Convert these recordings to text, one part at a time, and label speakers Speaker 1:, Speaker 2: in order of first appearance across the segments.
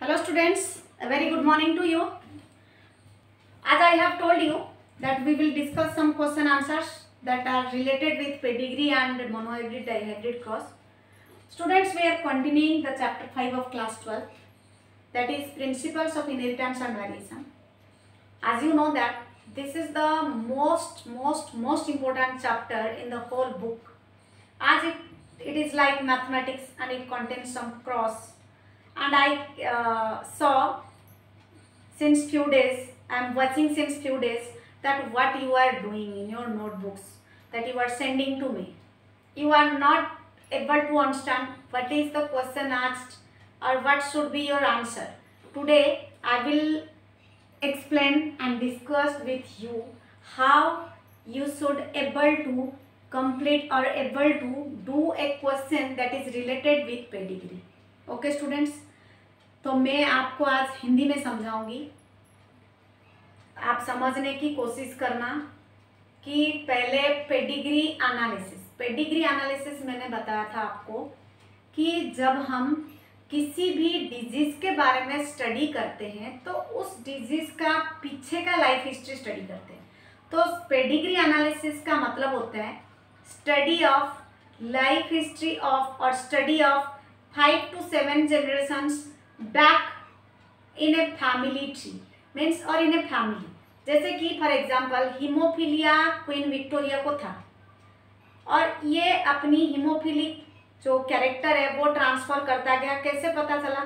Speaker 1: Hello students, a very good morning to you. As I have told you that we will discuss some question answers that are related with pedigree and monohybrid dihybrid cross. Students, we are continuing the chapter 5 of class 12, that is principles of inheritance and variation. As you know that this is the most important chapter in the whole book, as it is like mathematics and it contains some cross. And I saw since few days, I am watching since few days that what you are doing in your notebooks that you are sending to me. You are not able to understand what is the question asked or what should be your answer. Today I will explain and discuss with you how you should able to complete or able to do a question that is related with pedigree. Okay students, तो मैं आपको आज हिंदी में समझाऊंगी। आप समझने की कोशिश करना कि पहले पेडिग्री एनालिसिस मैंने बताया था आपको कि जब हम किसी भी डिजीज के बारे में स्टडी करते हैं तो उस डिजीज का पीछे का लाइफ हिस्ट्री स्टडी करते हैं। तो पेडिग्री एनालिसिस का मतलब होता है study of life history of और study of 5 to 7 generations back in a family tree means or in a family। जैसे कि for example haemophilia queen Victoria को था और ये अपनी हीमोफिलिक जो कैरेक्टर है वो ट्रांसफर करता गया। कैसे पता चला?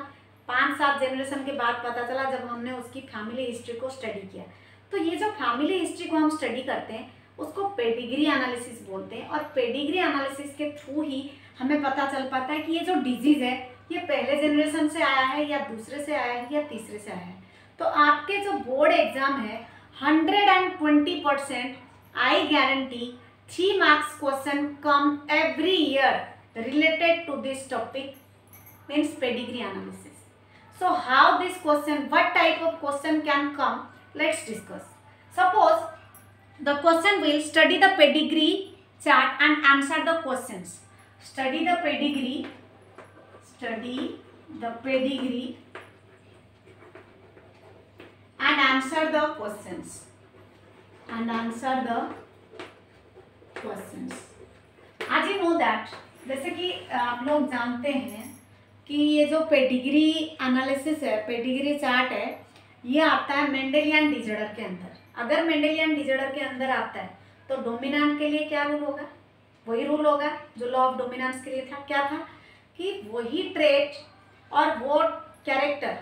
Speaker 1: 5-7 जनरेशन के बाद पता चला जब हमने उसकी फैमिली हिस्ट्री को स्टडी किया। तो ये जो फैमिली हिस्ट्री को हम स्टडी करते हैं उसको पेडिग्री एनालिसिस बोलते हैं और पेडिग्री एनालिसिस के थ्रू ही हमें पता चल पाता है कि ये जो डिजीज़ है ये पहले जनरेशन से आया है या दूसरे से आया है या तीसरे से आया है। तो आपके जो बोर्ड एग्जाम है 120% I guarantee 3 marks question come every year related to this topic means pedigree analysis. So how this question, what type of question can come, let's discuss. Suppose the question will study the pedigree chart and answer the questions. Study the pedigree and answer the questions. As you know that, जैसे कि आप लोग जानते हैं कि ये जो pedigree analysis है, पेडिग्री चार्ट है, ये आता है मेंडेलियन डिसऑर्डर के अंदर। अगर मेंडेलियन डिसऑर्डर के अंदर आता है तो डोमिनेंट के लिए क्या रूल होगा? वही रूल होगा जो लॉ ऑफ डोमिनेंस के लिए था। क्या था कि वही ट्रेट और वो कैरेक्टर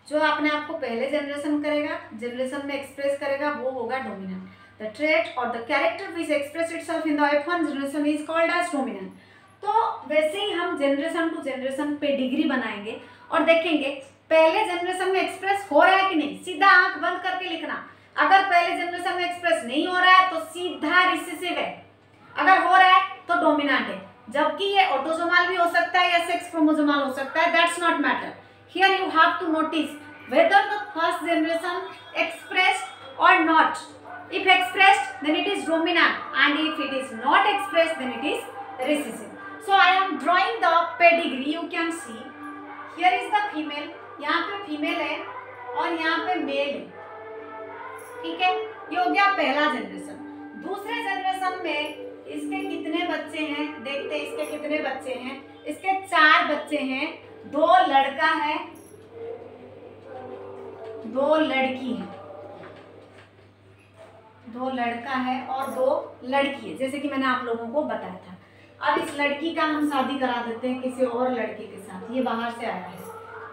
Speaker 1: जो अपने आप को पहले जनरेशन में एक्सप्रेस करेगा वो होगा डोमिनेंट। द ट्रेट और the character which express itself in the F1 generation is called as dominant. तो वैसे ही हम जनरेशन टू जनरेशन पेडिग्री बनाएंगे और देखेंगे पहले जनरेशन में एक्सप्रेस हो रहा है कि नहीं। सीधा आंख बंद करके लिखना, अगर पहले जनरेशन में एक्सप्रेस नहीं हो रहा है तो सीधा रिसेसिव है, अगर हो रहा है तो डोमिनेंट है। जबकि ये ऑटोसोमल भी हो सकता है या सेक्स क्रोमोसोमल हो सकता है, that's not matter. Here you have to notice whether the first generation expressed or not. If expressed, then it is dominant, and if it is not expressed, then it is recessive. So I am drawing the pedigree. You can see here is the female, यहाँ पे female है और यहाँ पे mail है, ठीक है। ये हो गया पहला जनरेशन। दूसरे जनरेशन में इसके कितने बच्चे हैं? देखते हैं इसके कितने बच्चे हैं। इसके 4 बच्चे हैं, 2 लड़का है 2 लड़की है, 2 लड़का है और 2 लड़की है, जैसे कि मैंने आप लोगों को बताया था। अब इस लड़की का हम शादी करा देते हैं किसी और लड़के के साथ। ये बाहर से आया है,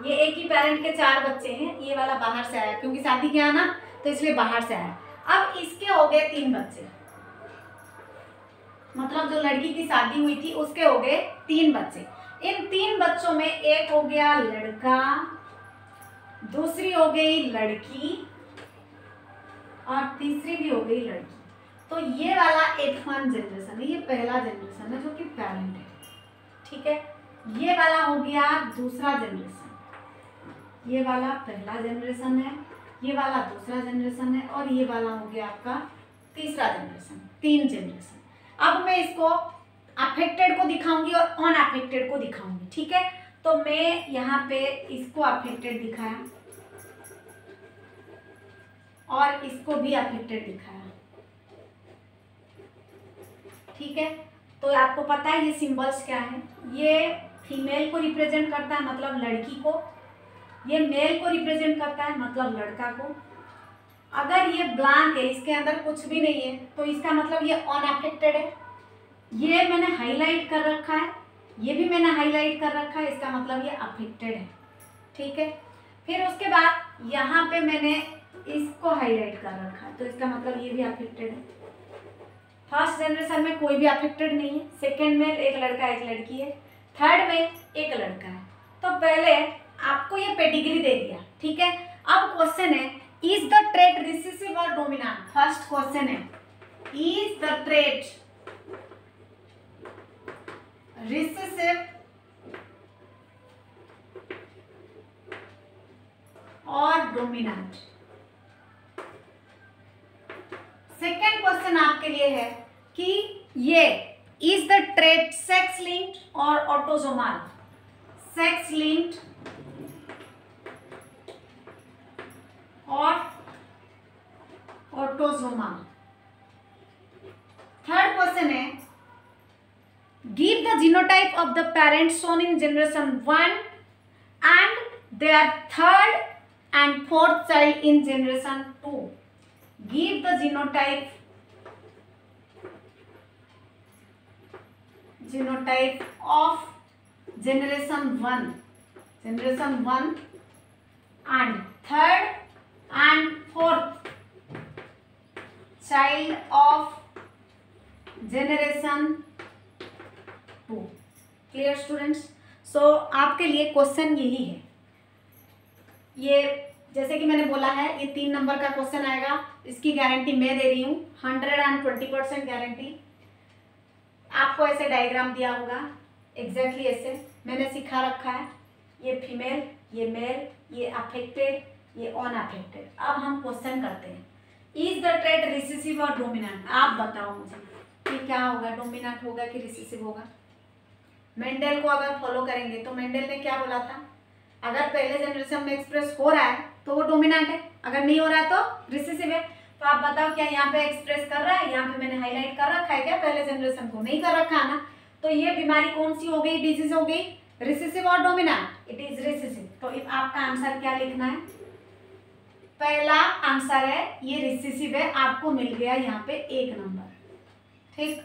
Speaker 1: ये एक ही पेरेंट के 4 बच्चे हैं, ये वाला बाहर से आया क्योंकि शादी किया ना तो इसलिए बाहर से आया। अब इसके हो गए 3 बच्चे, मतलब जो लड़की की शादी हुई थी उसके हो गए 3 बच्चे। इन 3 बच्चों में एक हो गया लड़का, दूसरी हो गई लड़की और तीसरी भी हो गई लड़की। तो ये वाला F1 जनरेशन है, ये पहला जनरेशन है जो कि पेरेंट है, ठीक है। ये वाला हो गया दूसरा जनरेशन, ये वाला पहला जनरेशन है, ये वाला दूसरा जनरेशन है और ये वाला हो गया आपका तीसरा जनरेशन, 3 जनरेशन। अब मैं इसको अफेक्टेड को दिखाऊंगी और अनअफेक्टेड को दिखाऊंगी, ठीक है। तो मैं यहाँ पे इसको अफेक्टेड दिखाया और इसको भी अफेक्टेड दिखाया, ठीक है। तो आपको पता है ये सिंबल्स क्या है, ये फीमेल को रिप्रेजेंट करता है मतलब लड़की को, ये मेल को रिप्रेजेंट करता है मतलब लड़का को। अगर ये ब्लैंक है, इसके अंदर कुछ भी नहीं है, तो इसका मतलब ये अनअफेक्टेड है। ये मैंने हाईलाइट कर रखा है, ये भी मैंने हाईलाइट कर रखा है, इसका मतलब ये अफेक्टेड है, ठीक है। फिर उसके बाद यहाँ पे मैंने इसको हाईलाइट कर रखा है, तो इसका मतलब ये भी अफेक्टेड है। फर्स्ट जनरेशन में कोई भी अफेक्टेड नहीं है, सेकेंड में एक लड़का एक लड़की है, थर्ड में एक लड़का है। तो पहले आपको ये पेडिग्री दे दिया, ठीक है। अब क्वेश्चन है, इज द ट्रेट रिसेसिव और डोमिनेंट? फर्स्ट क्वेश्चन है, इज द ट्रेट रिसेसिव और डोमिनेंट? सेकेंड क्वेश्चन आपके लिए है कि ये is the trait sex linked और ऑटोसोमल? सेक्स लिंक्ड और ऑटोसोमल। थर्ड क्वेश्चन है, give the genotype of the parents shown in generation 1 and there third and fourth child in generation 2। Give the genotype of generation 1 and third and fourth child of generation 2। Clear students? So आपके लिए question यही है, ये जैसे कि मैंने बोला है ये 3 नंबर का क्वेश्चन आएगा, इसकी गारंटी मैं दे रही हूँ, 120% गारंटी। आपको ऐसे डायग्राम दिया होगा, एग्जैक्टली ऐसे मैंने सिखा रखा है, ये फीमेल, ये मेल, ये अफेक्टेड, ये अनअफेक्टेड। अब हम क्वेश्चन करते हैं, इज द ट्रेट रिसेसिव और डोमिनेंट? आप बताओ मुझे कि क्या होगा, डोमिनेंट होगा कि रिसेसिव होगा? मेंडल को अगर फॉलो करेंगे तो मेंडल ने क्या बोला था, अगर पहले जनरेशन में एक्सप्रेस हो रहा है तो वो डोमिनेंट है, अगर नहीं हो रहा है तो रिसेसिव है। तो आप बताओ क्या यहाँ पे एक्सप्रेस कर रहा है? यहाँ पे मैंने हाईलाइट कर रखा है क्या? पहले जनरेशन को नहीं कर रखा है ना। तो ये बीमारी कौन सी हो गई, डिजीज हो गई रिसेसिव और डोमिनेंट? It is recessive. तो आपका आंसर क्या लिखना है? पहला आंसर है ये रिसेसिव है, आपको मिल गया यहाँ पे 1 नंबर, ठीक।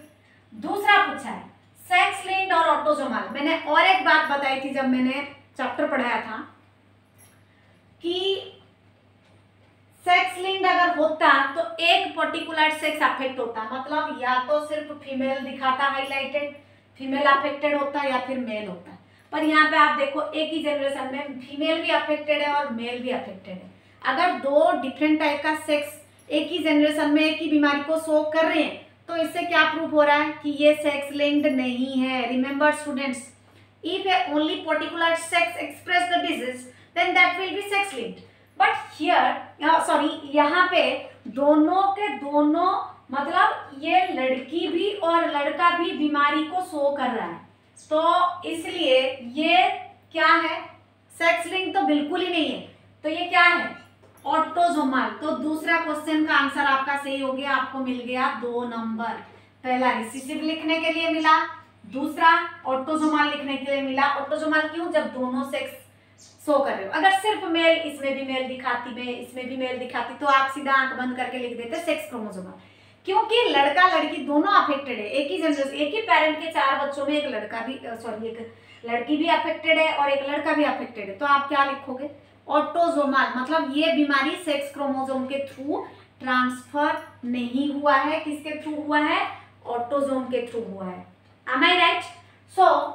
Speaker 1: दूसरा पूछा है सेक्स लिंक्ड और ऑटोसोमल। मैंने और एक बात बताई थी जब मैंने चैप्टर पढ़ाया था कि सेक्स लिंक्ड अगर होता तो एक पर्टिकुलर सेक्स अफेक्ट होता, मतलब या तो सिर्फ फीमेल दिखाता हाईलाइटेड, फीमेल अफेक्टेड होता या फिर मेल होता। पर यहाँ पे आप देखो एक ही जनरेशन में फीमेल भी अफेक्टेड है और मेल भी अफेक्टेड है। अगर 2 डिफरेंट टाइप का सेक्स एक ही जनरेशन में एक ही बीमारी को शो कर रहे हैं तो इससे क्या प्रूफ हो रहा है कि ये सेक्स लिंक्ड नहीं है। Remember students, if a only particular sex express the disease then that will be sex linked. But here sorry, यहाँ पे दोनों के दोनों मतलब ये लड़की भी और लड़का भी बीमारी को शो कर रहा है, तो इसलिए ये क्या है, सेक्स लिंक तो बिल्कुल ही नहीं है। तो ये क्या है, ऑटोसोमल। तो दूसरा क्वेश्चन का आंसर आपका सही हो गया, आपको मिल गया 2 नंबर। पहला रिसेसिव लिखने के लिए मिला, दूसरा ऑटोसोमल लिखने के लिए मिला। ऑटोसोमल क्यों? जब दोनों सेक्स शो कर रहे हो। अगर सिर्फ मेल, इसमें भी मेल दिखाती, मैं इसमें भी मेल दिखाती, तो आप सीधा आंख बंद करके लिख देते सेक्स क्रोमोसोमल, क्योंकि लड़का लड़की दोनों अफेक्टेड है। एक ही जनरेशन, एक ही पेरेंट के 4 बच्चों में एक लड़का भी एक लड़की भी अफेक्टेड है और एक लड़का भी अफेक्टेड है। तो आप क्या लिखोगे, ऑटोसोमल। मतलब ये बीमारी सेक्स क्रोमोसोम के थ्रू ट्रांसफर नहीं हुआ है, किसके थ्रू हुआ है, ऑटोसोम के थ्रू हुआ है। एम आई राइट? सो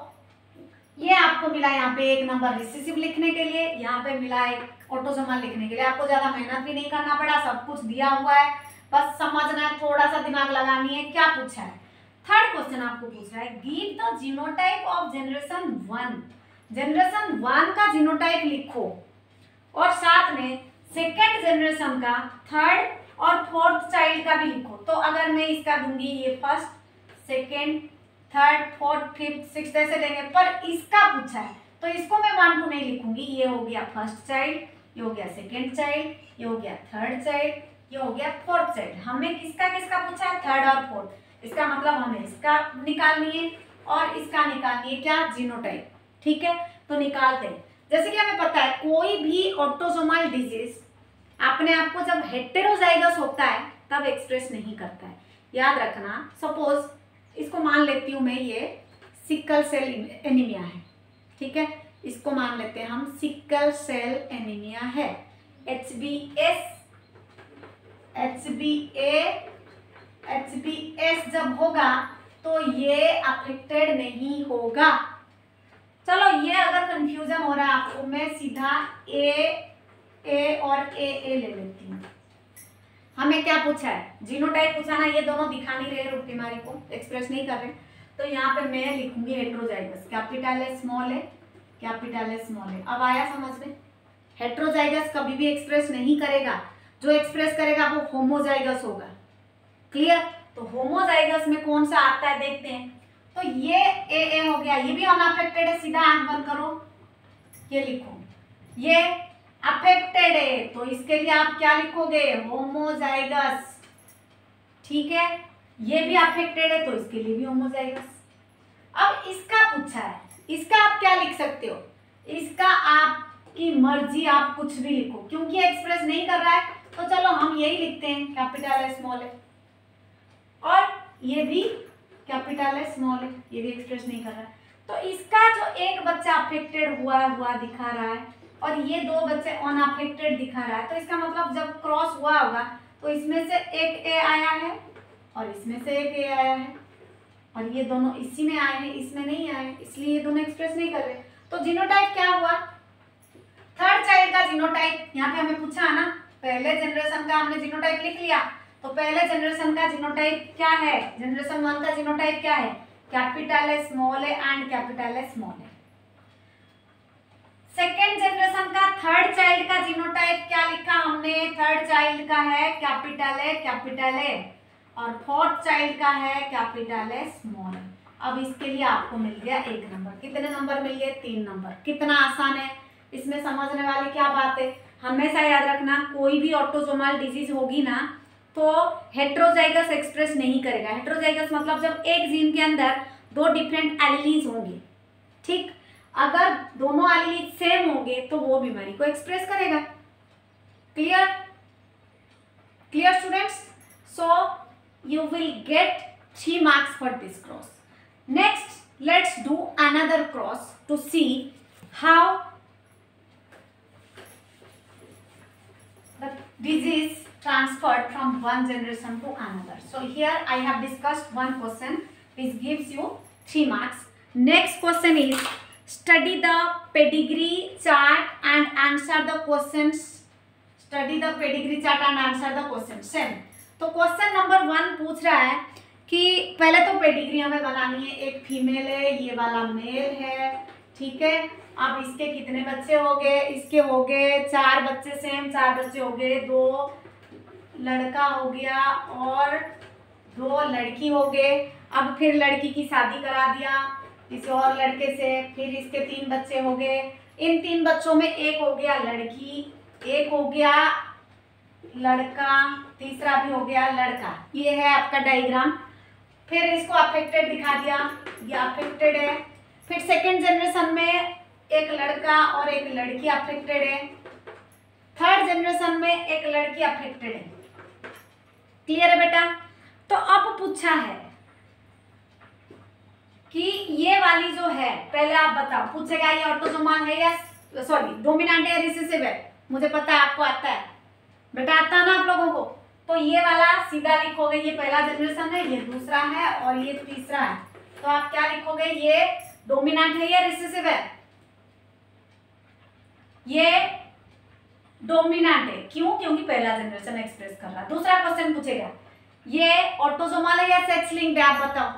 Speaker 1: ये आपको मिला यहाँ पे 1 नंबर रिसेसिव लिखने के लिए, यहाँ पे मिला 1 ऑटोसोमल लिखने के लिए। आपको ज्यादा मेहनत भी नहीं करना पड़ा, सब कुछ दिया हुआ है, बस समझना है, थोड़ा सा दिमाग लगानी है। क्या पूछा है? थर्ड क्वेश्चन आपको पूछ रहा है, give the genotype of generation 1। Generation 1 का जीनोटाइप लिखो और साथ में सेकेंड जनरेशन का थर्ड और फोर्थ चाइल्ड का भी लिखो। तो अगर मैं इसका दूंगी, ये first, second, third, fourth, fifth, sixth ऐसे देंगे, पर इसका पूछा है तो इसको मैं 1 2 नहीं लिखूंगी, ये हो गया फर्स्ट चाइल्ड, ये हो गया सेकेंड चाइल्ड, ये हो गया थर्ड चाइल्ड, ये हो गया फोर्थ चाइल्ड। हमें किसका किसका पूछा है, थर्ड और फोर्थ। इसका मतलब हमें इसका निकालनी है और इसका निकालनी है क्या, जीनोटाइप। ठीक है, तो निकालते हैं। जैसे कि हमें पता है कोई भी ऑटोसोमल डिजीज अपने आप को जब हेटेरोजाइगस होता है तब एक्सप्रेस नहीं करता है, याद रखना। सपोज इसको मान लेती हूँ मैं, ये सिकल सेल एनीमिया है। ठीक है, इसको मान लेते हैं हम सिकल सेल एनीमिया है, HbS जब होगा तो ये अफेक्टेड नहीं होगा। चलो ये अगर कंफ्यूजन हो रहा है आपको, मैं सीधा ए और ए ले लेती हूँ। हमें क्या पूछा है, जीनोटाइप पूछा ना, ये दोनों दिखा नहीं रहे रूट बीमारी को, एक्सप्रेस नहीं कर रहे, तो यहाँ पे मैं लिखूंगी हेट्रोजाइगस, कैपिटल है स्मॉल है, कैपिटल है स्मॉल है। अब आया समझ में, हेट्रोजाइगस कभी भी एक्सप्रेस नहीं करेगा, जो एक्सप्रेस करेगा वो होमोजाइगस होगा। क्लियर, तो होमोजाइगस में कौन सा आता है देखते हैं। तो ये ए हो गया, ये भी अनअफेक्टेड है, सीधा आंख बंद करो, ये लिखो, ये अफेक्टेड है तो इसके लिए आप क्या लिखोगे, होमोजाइगस। ठीक है, ये भी अफेक्टेड है तो इसके लिए भी होमोजाइगस। अब इसका पूछा है, इसका आप क्या लिख सकते हो, इसका आपकी मर्जी, आप कुछ भी लिखो, क्योंकि एक्सप्रेस नहीं कर रहा है तो चलो हम यही लिखते हैं, कैपिटल है स्मॉल है, और ये भी कैपिटल है स्मॉल है, ये भी एक्सप्रेस नहीं कर रहा है। तो इसका जो एक बच्चा अफेक्टेड हुआ दिखा रहा है और ये दो बच्चे अनअफेक्टेड दिखा रहा है, तो इसका मतलब जब क्रॉस हुआ होगा तो इसमें से एक ए आया है और इसमें से एक ए आया है, और ये दोनों इसी में आए हैं, इसमें नहीं आए हैं, इसलिए ये दोनों एक्सप्रेस नहीं कर रहे। तो जीनोटाइप क्या हुआ, थर्ड चाइल्ड का जीनोटाइप। यहाँ पे हमें पूछा है ना, पहले जनरेशन का हमने जीनोटाइप लिख लिया, तो पहले जनरेशन का जीनोटाइप क्या है, जनरेशन 1 का जीनोटाइप क्या है, कैपिटल है स्मॉल है एंड कैपिटल है स्मॉल है। सेकेंड जनरेशन का थर्ड चाइल्ड का जीनोटाइप क्या लिखा हमने, थर्ड चाइल्ड का है कैपिटल है, और फोर्थ चाइल्ड का है कैपिटल है स्मॉल है। अब इसके लिए आपको मिल गया 1 नंबर, कितने नंबर मिल गए, 3 नंबर। कितना आसान है, इसमें समझने वाली क्या बात है, हमेशा याद रखना कोई भी ऑटोसोमल डिजीज होगी ना तो हेट्रोजाइगस एक्सप्रेस नहीं करेगा। हेट्रोजाइगस मतलब जब एक जीन के अंदर 2 डिफरेंट एलीलीज होंगे, ठीक, अगर दोनों एलीलीज सेम होंगे तो वो बीमारी को एक्सप्रेस करेगा। Clear, clear students, so you will get 3 marks for this cross. Next, let's do another cross to see how the disease transferred from one generation to another. So here I have discussed one question which gives you 3 marks. Next question is study the pedigree chart and answer the questions. Study the pedigree chart and answer the questions. Same. तो question number 1 पूछ रहा है कि पहले तो pedigree हमें बनानी है, एक फीमेल है, ये वाला मेल है, ठीक है। अब इसके कितने बच्चे हो गए, इसके हो गए 4 बच्चे, सेम 4 बच्चे हो गए, 2 लड़का हो गया और 2 लड़की हो गए। अब फिर लड़की की शादी करा दिया किसी और लड़के से, फिर इसके 3 बच्चे हो गए। इन 3 बच्चों में एक हो गया लड़की, एक हो गया लड़का, तीसरा भी हो गया लड़का। ये है आपका डायग्राम। फिर इसको अफेक्टेड दिखा दिया, ये अफेक्टेड है। फिर सेकेंड जनरेशन में एक लड़का और एक लड़की अफेक्टेड है। थर्ड जनरेशन में एक लड़की अफेक्टेड है। क्लियर है बेटा। तो अब पूछा है कि ये वाली जो है, पहले आप बताओ, पूछेगा ये ऑटोसोमल है या सॉरी डोमिनेंट है, रिसेसिव है। मुझे पता है आपको आता है बेटा, आता है ना आप लोगों को। तो ये वाला सीधा लिखोगे, ये पहला जनरेशन है, ये दूसरा है और ये तीसरा है। तो आप क्या लिखोगे, ये डोमिनेंट है या रिसेसिव है, ये डोमिनेंट है। क्यों, क्योंकि पहला जनरेशन एक्सप्रेस कर रहा है। दूसरा क्वेश्चन पूछेगा ये ऑटोसोमल है या सेक्स लिंक्ड है, आप बताओ।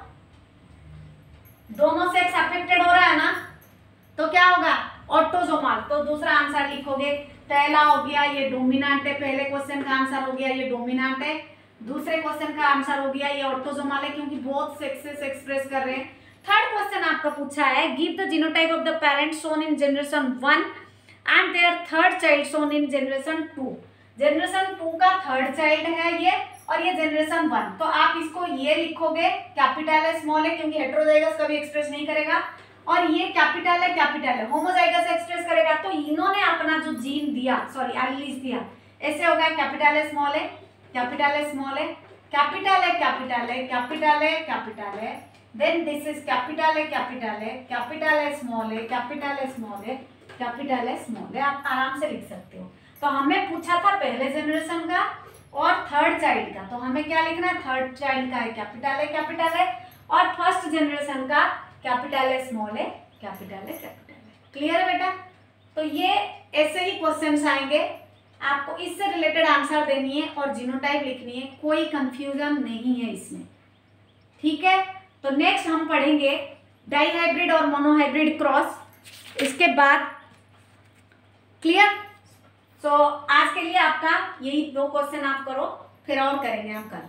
Speaker 1: दोनों सेक्स अफेक्टेड हो रहा है ना, तो क्या होगा, ऑटोसोमल। तो दूसरा आंसर लिखोगे, पहला हो गया ये डोमिनेंट है, पहले क्वेश्चन का आंसर हो गया ये डोमिनेंट है। दूसरे क्वेश्चन का आंसर हो गया ये ऑटोसोमल है, क्योंकि बोथ सेक्सेस एक्सप्रेस कर रहे हैं। थर्ड क्वेश्चन आपका पूछा है, give the genotype of the parent shown in generation 1 and there third child shown in generation 2। Generation 2 का थर्ड चाइल्ड है ये, और ये जनरेशन 1। तो आप इसको ये लिखोगे कैपिटल है स्मॉल है, क्योंकि हेटेरोजाइगस कभी एक्सप्रेस नहीं करेगा, और ये कैपिटल है होमोजाइगस एक्सप्रेस करेगा। तो इन्होंने अपना जो जीन दिया, सॉरी एलील्स दिया, ऐसे होगा कैपिटल है स्मॉल है, कैपिटल है स्मॉल है, कैपिटल है कैपिटल है, कैपिटल है कैपिटल है, देन दिस इज कैपिटल है कैपिटल है, कैपिटल है स्मॉल है, कैपिटल है स्मॉल है, कैपिटल है स्मॉल है। आप आराम से लिख सकते हो। तो हमें पूछा था पहले जनरेशन का और थर्ड चाइल्ड का, तो हमें क्या लिखना है, थर्ड चाइल्ड का है कैपिटल है, और फर्स्ट जनरेशन का कैपिटल है स्मॉल है, कैपिटल है। क्लियर है बेटा? तो ये ऐसे ही क्वेश्चंस आएंगे, आपको इससे रिलेटेड आंसर देनी है और जीनोटाइप लिखनी है, कोई कंफ्यूजन नहीं है इसमें। ठीक है, तो नेक्स्ट हम पढ़ेंगे डाइहाइब्रिड और मोनोहाइब्रिड क्रॉस, इसके बाद। क्लियर? तो आज के लिए आपका यही 2 क्वेश्चन आप करो, फिर और करेंगे हम कल।